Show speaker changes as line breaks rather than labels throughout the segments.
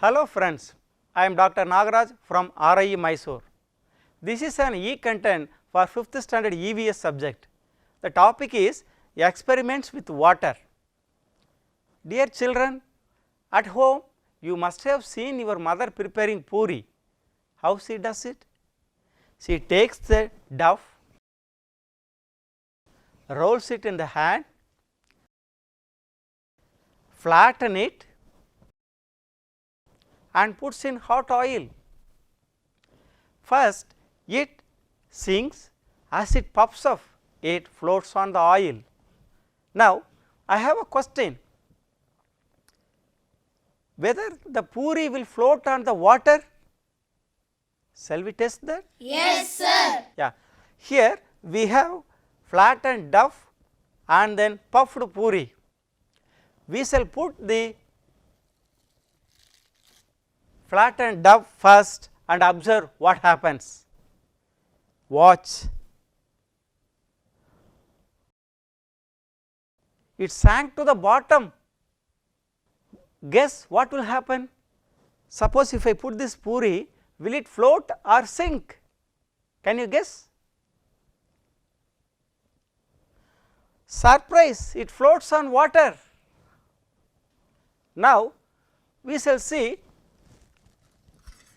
Hello friends, I am Dr. Nagaraj from RIE Mysore. This is an e-content for 5th standard EVS subject. The topic is experiments with water. Dear children, at home you must have seen your mother preparing puri. How she does it? She takes the dough, rolls it in the hand, flatten it and puts in hot oil. First it sinks, as it puffs up it floats on the oil. Now I have a question, whether the puri will float on the water? Shall we test that?
Yes, sir.
Yeah. Here we have flattened dough and then puffed puri. We shall put the flattened dough first and observe what happens. Watch. It sank to the bottom. Guess what will happen? Suppose if I put this puri, will it float or sink? Can you guess? Surprise, it floats on water. Now we shall see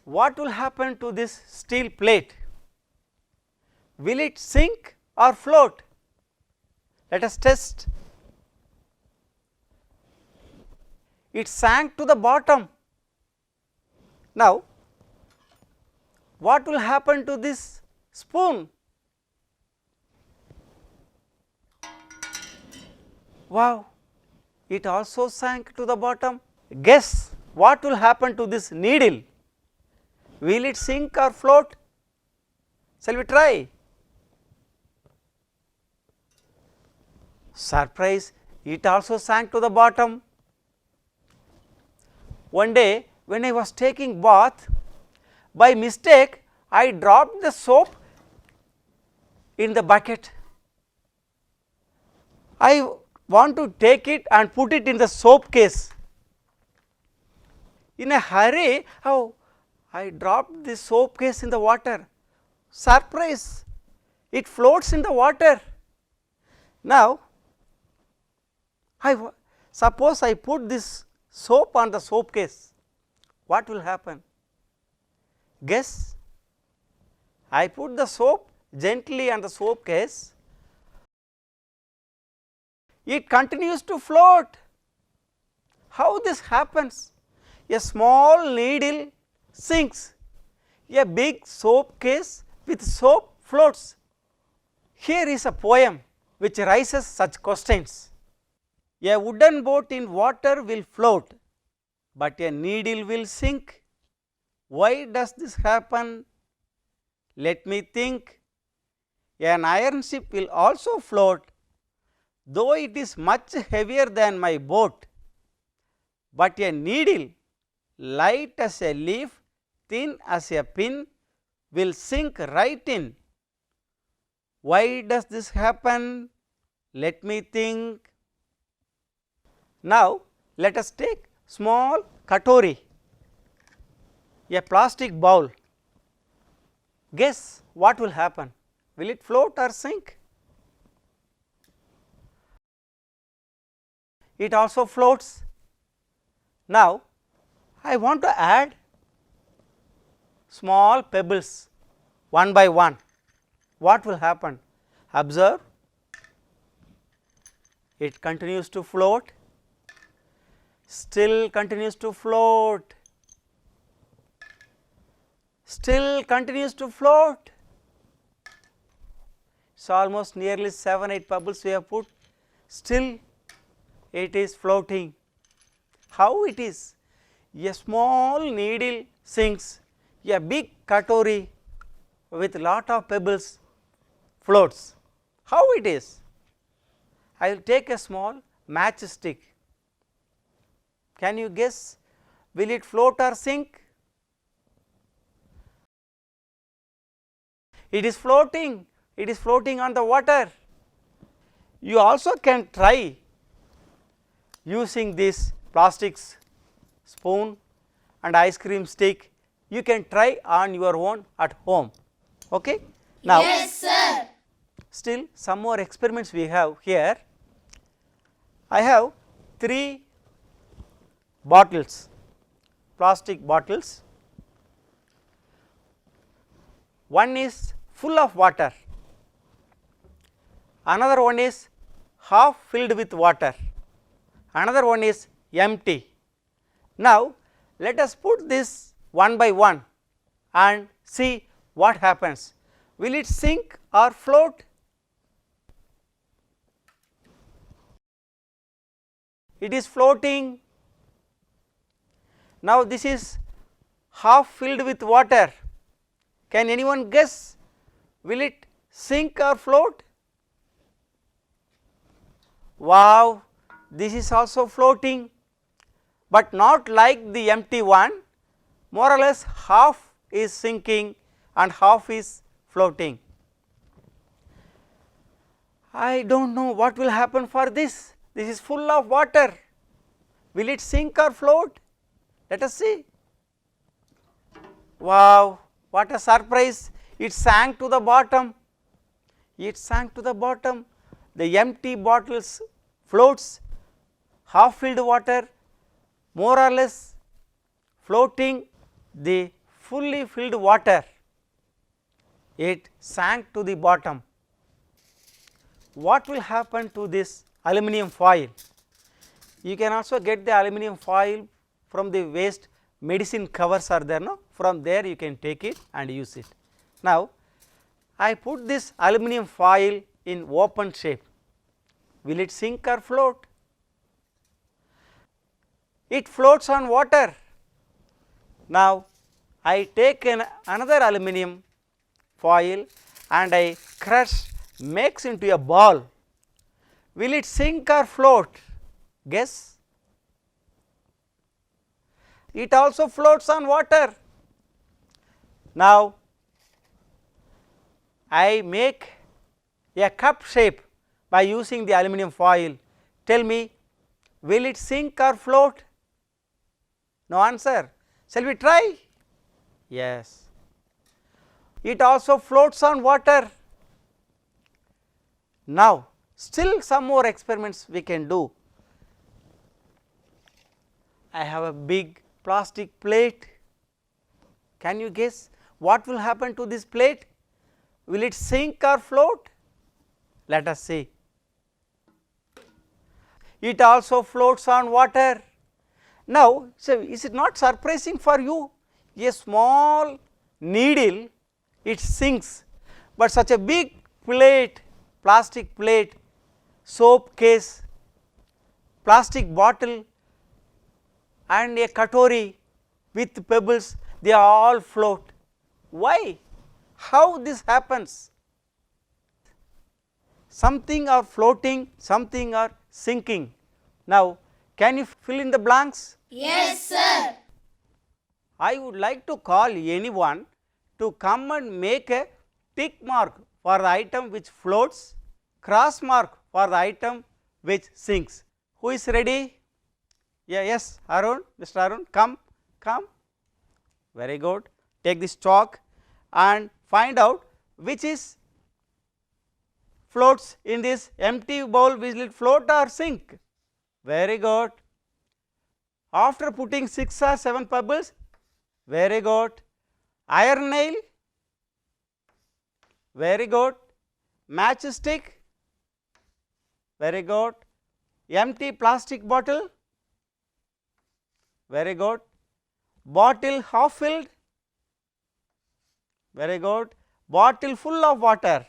what will happen to this steel plate. Will it sink or float? Let us test. It sank to the bottom. Now what will happen to this spoon? Wow, it also sank to the bottom. Guess what will happen to this needle? Will it sink or float? Shall we try? Surprise, it also sank to the bottom. One day when I was taking bath, by mistake I dropped the soap in the bucket. I want to take it and put it in the soap case. In a hurry, I dropped the soap case in the water. Surprise, it floats in the water. Now suppose I put this soap on the soap case, what will happen? Guess. I put the soap gently on the soap case, it continues to float. How this happens? A small needle sinks, a big soap case with soap floats. Here is a poem which raises such questions. A wooden boat in water will float, but a needle will sink. Why does this happen? Let me think. An iron ship will also float, though it is much heavier than my boat, but a needle, light as a leaf, thin as a pin, will sink right in. Why does this happen? Let me think. Now let us take small katori, a plastic bowl. Guess what will happen? Will it float or sink? It also floats. Now I want to add small pebbles one by one. What will happen? Observe, it continues to float, still continues to float, still continues to float. So almost nearly 7-8 pebbles we have put, still it is floating. How it is? A small needle sinks, a big katori with lot of pebbles floats. How it is? I will take a small matchstick. Can you guess? Will it float or sink? It is floating. It is floating on the water. You also can try using this plastic spoon and ice cream stick. You can try on your own at home. Okay? Now,
yes, sir.
Still some more experiments we have here. I have 3 bottles, plastic bottles. One is full of water, another one is half filled with water, another one is empty. Now, let us put this one by one and see what happens. Will it sink or float? It is floating. Now, this is half filled with water. Can anyone guess, will it sink or float? Wow, this is also floating, but not like the empty one. More or less half is sinking and half is floating. I do not know what will happen for this. This is full of water. Will it sink or float? Let us see. Wow, what a surprise. It sank to the bottom. It sank to the bottom. The empty bottles floats, half filled water, more or less floating. The fully filled water, it sank to the bottom. What will happen to this aluminum foil? You can also get the aluminum foil from the waste medicine covers are there, no? From there you can take it and use it. Now, I put this aluminum foil in open shape. Will it sink or float? It floats on water. Now, I take another aluminum foil and I crush, makes into a ball. Will it sink or float? Guess. It also floats on water. Now, I make a cup shape by using the aluminum foil. Tell me, will it sink or float? No answer. Shall we try? Yes. It also floats on water. Now, still some more experiments we can do. I have a big plastic plate. Can you guess what will happen to this plate? Will it sink or float? Let us see. It also floats on water. Now, so is it not surprising for you? A small needle, it sinks, but such a big plate, plastic plate, soap case, plastic bottle and a katori with pebbles, they all float. Why? How this happens? Something are floating, something are sinking. Now, can you fill in the blanks?
Yes, sir.
I would like to call anyone to come and make a tick mark for the item which floats, cross mark for the item which sinks. Who is ready? Yeah, yes, Arun, Mr. Arun, come. Very good. Take this chalk and find out which is floats in this empty bowl. Will it float or sink? Very good. After putting 6 or 7 pebbles, very good. Iron nail, very good. Matchstick, very good. Empty plastic bottle, very good. Bottle half filled, very good. Bottle full of water,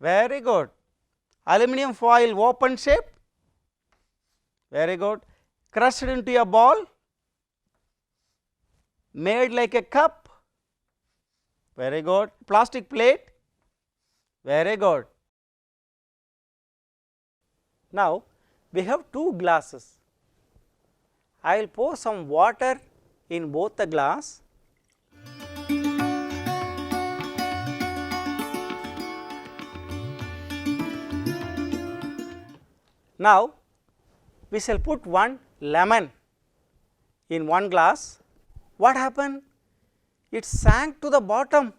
very good. Aluminum foil open shape, very good. Crushed into a ball, made like a cup, very good. Plastic plate, very good. Now, we have 2 glasses. I will pour some water in both the glass. Now, we shall put one lemon in one glass what happened? It sank to the bottom.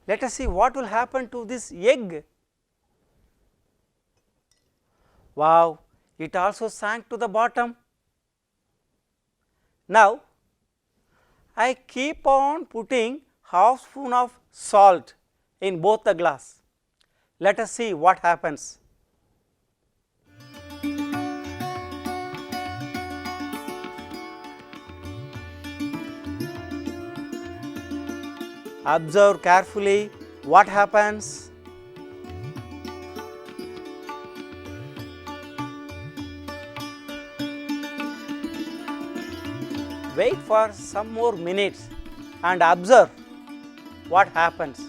Let us see what will happen to this egg. Wow, it also sank to the bottom. Now, I keep on putting half spoon of salt in both the glass. Let us see what happens. Observe carefully what happens. Wait for some more minutes and observe what happens.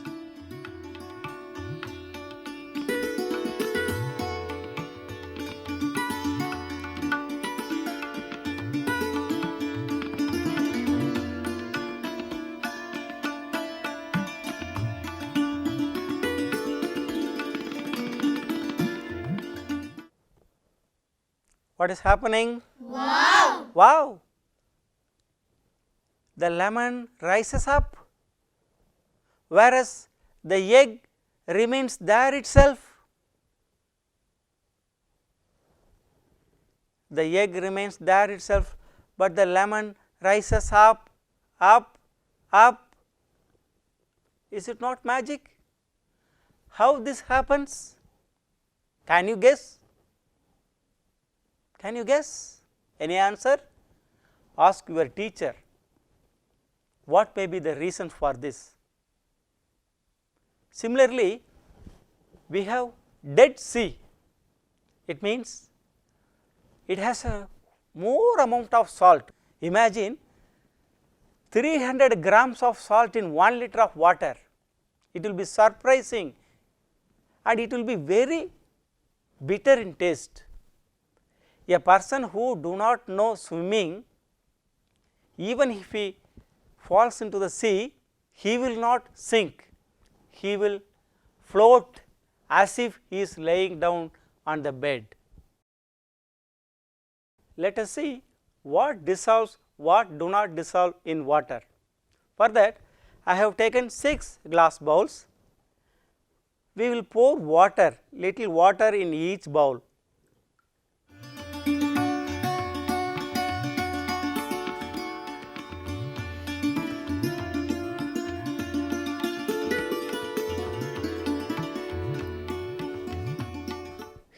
What is happening?
Wow.
Wow! The lemon rises up, whereas the egg remains there itself. The egg remains there itself, but the lemon rises up, up, up. Is it not magic? How this happens? Can you guess? Can you guess? Any answer? Ask your teacher. What may be the reason for this? Similarly, we have Dead Sea. It means it has a more amount of salt. Imagine 300 grams of salt in 1 liter of water. It will be surprising and it will be very bitter in taste. A person who do not know swimming, even if he falls into the sea, he will not sink, he will float as if he is laying down on the bed. Let us see what dissolves, what do not dissolve in water. For that, I have taken 6 glass bowls. We will pour water, little water in each bowl.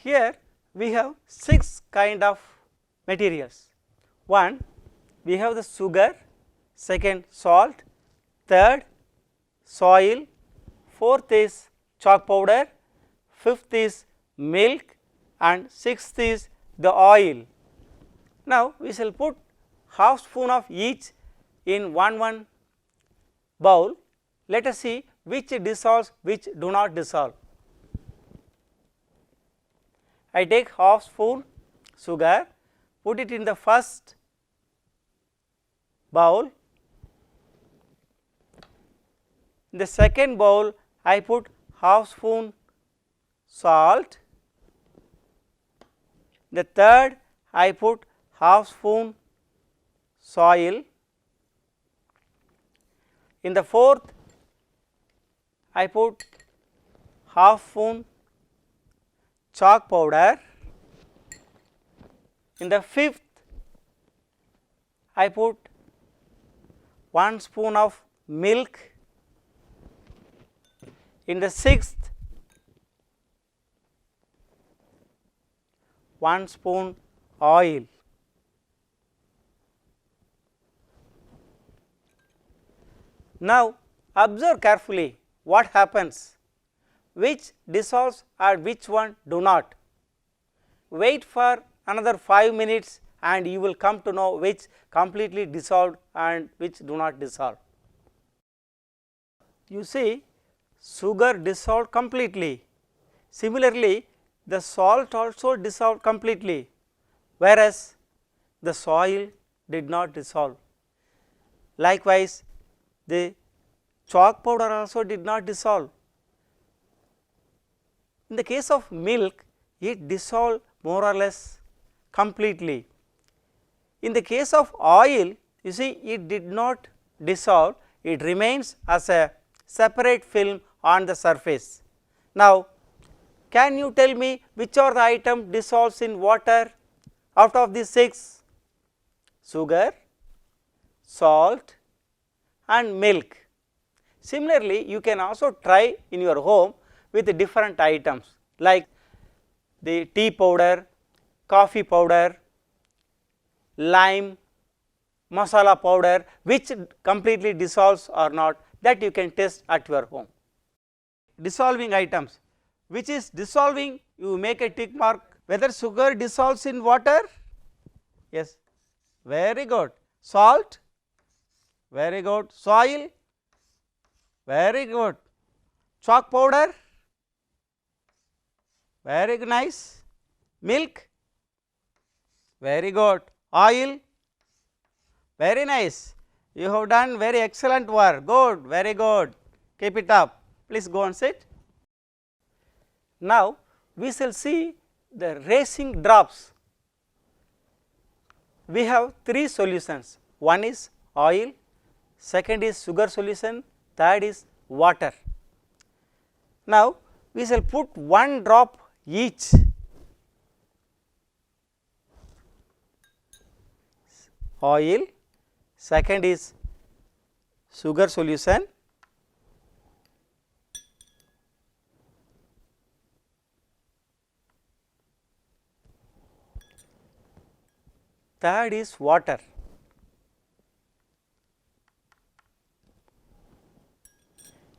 Here we have 6 kind of materials. 1, we have the sugar, second salt, third soil, fourth is chalk powder, fifth is milk and sixth is the oil. Now, we shall put half spoon of each in one bowl. Let us see which dissolves, which do not dissolve. I take half spoon sugar, put it in the first bowl. In the second bowl, I put half spoon salt. In the third, I put half spoon soil. In the fourth, I put half spoon chalk powder. In the fifth, I put 1 spoon of milk. In the sixth, 1 spoon oil. Now, observe carefully what happens, which dissolves or which one do not. Wait for another 5 minutes and you will come to know which completely dissolved and which do not dissolve. You see, sugar dissolved completely. Similarly, the salt also dissolved completely, whereas the soil did not dissolve. Likewise, the chalk powder also did not dissolve. In the case of milk, it dissolved more or less completely. In the case of oil, You see, it did not dissolve, it remains as a separate film on the surface. Now, can you tell me which are the item dissolves in water out of these 6? Sugar, salt and milk. Similarly, you can also try in your home with different items like the tea powder, coffee powder, lime, masala powder, which completely dissolves or not, that you can test at your home. Dissolving items, which is dissolving, you make a tick mark. Whether sugar dissolves in water? Yes, very good. Salt? Very good. Soil? Very good. Chalk powder? Very nice. Milk? Very good. Oil? Very nice. You have done very excellent work. Good, very good. Keep it up. Please go and sit. Now, we shall see the racing drops. We have 3 solutions. One is oil, second is sugar solution, third is water. Now, we shall put 1 drop each. Oil, second is sugar solution, third is water.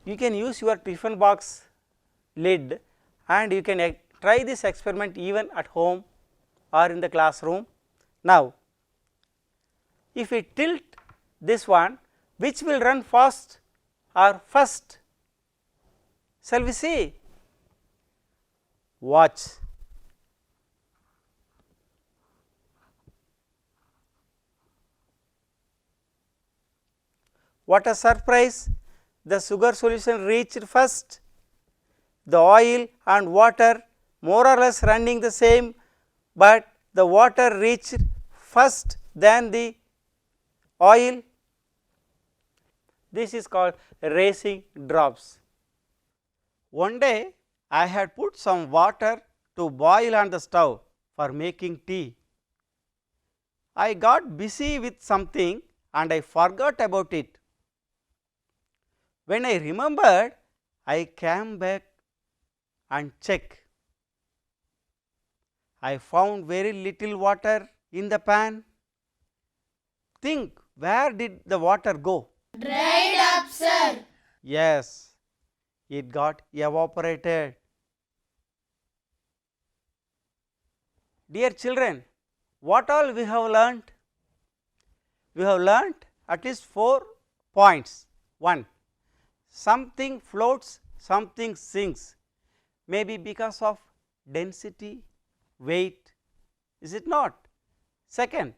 You can use your tiffin box lid and you can try this experiment even at home or in the classroom. Now, if we tilt this one, which will run fast or first? Shall we see? Watch. What a surprise! The sugar solution reached first, the oil and water more or less running the same, but the water reached first than the oil. This is called racing drops. One day I had put some water to boil on the stove for making tea. I got busy with something and I forgot about it. When I remembered, I came back and checked. I found very little water in the pan. Think, where did the water go?
Dried up, sir.
Yes, it got evaporated. Dear children, what all we have learnt? We have learnt at least 4 points. 1. Something floats, something sinks, maybe because of density, weight, is it not? Second,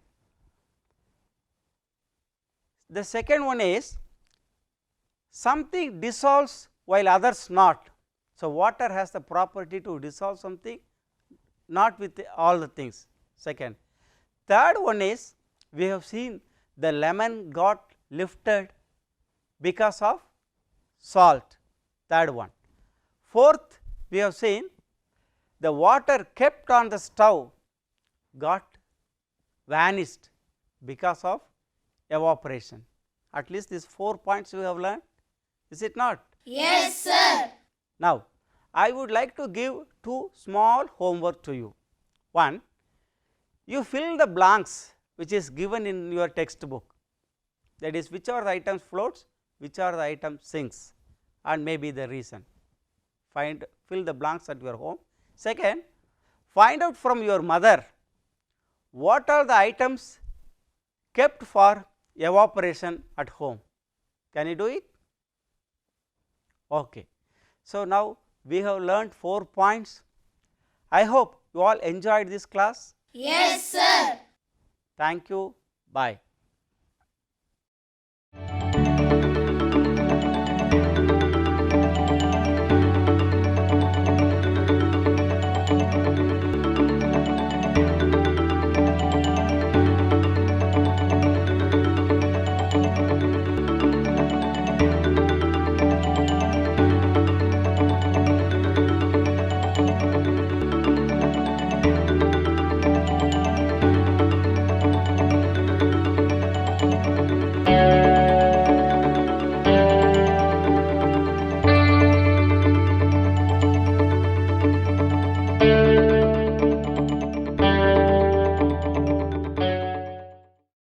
the second one is something dissolves while others not. So, water has the property to dissolve something, not with all the things. Second, third one is we have seen the lemon got lifted because of salt, third one. Fourth, we have seen the water kept on the stove got vanished because of evaporation. At least these 4 points we have learned, is it not?
Yes, sir.
Now, I would like to give 2 small homework to you. One, you fill the blanks which is given in your textbook, that is which are the items floats, which are the items sinks, and maybe the reason. Fill the blanks at your home. Second, find out from your mother what are the items kept for evaporation at home. Can you do it? Okay. So, now we have learnt 4 points. I hope you all enjoyed this class.
Yes, sir.
Thank you. Bye.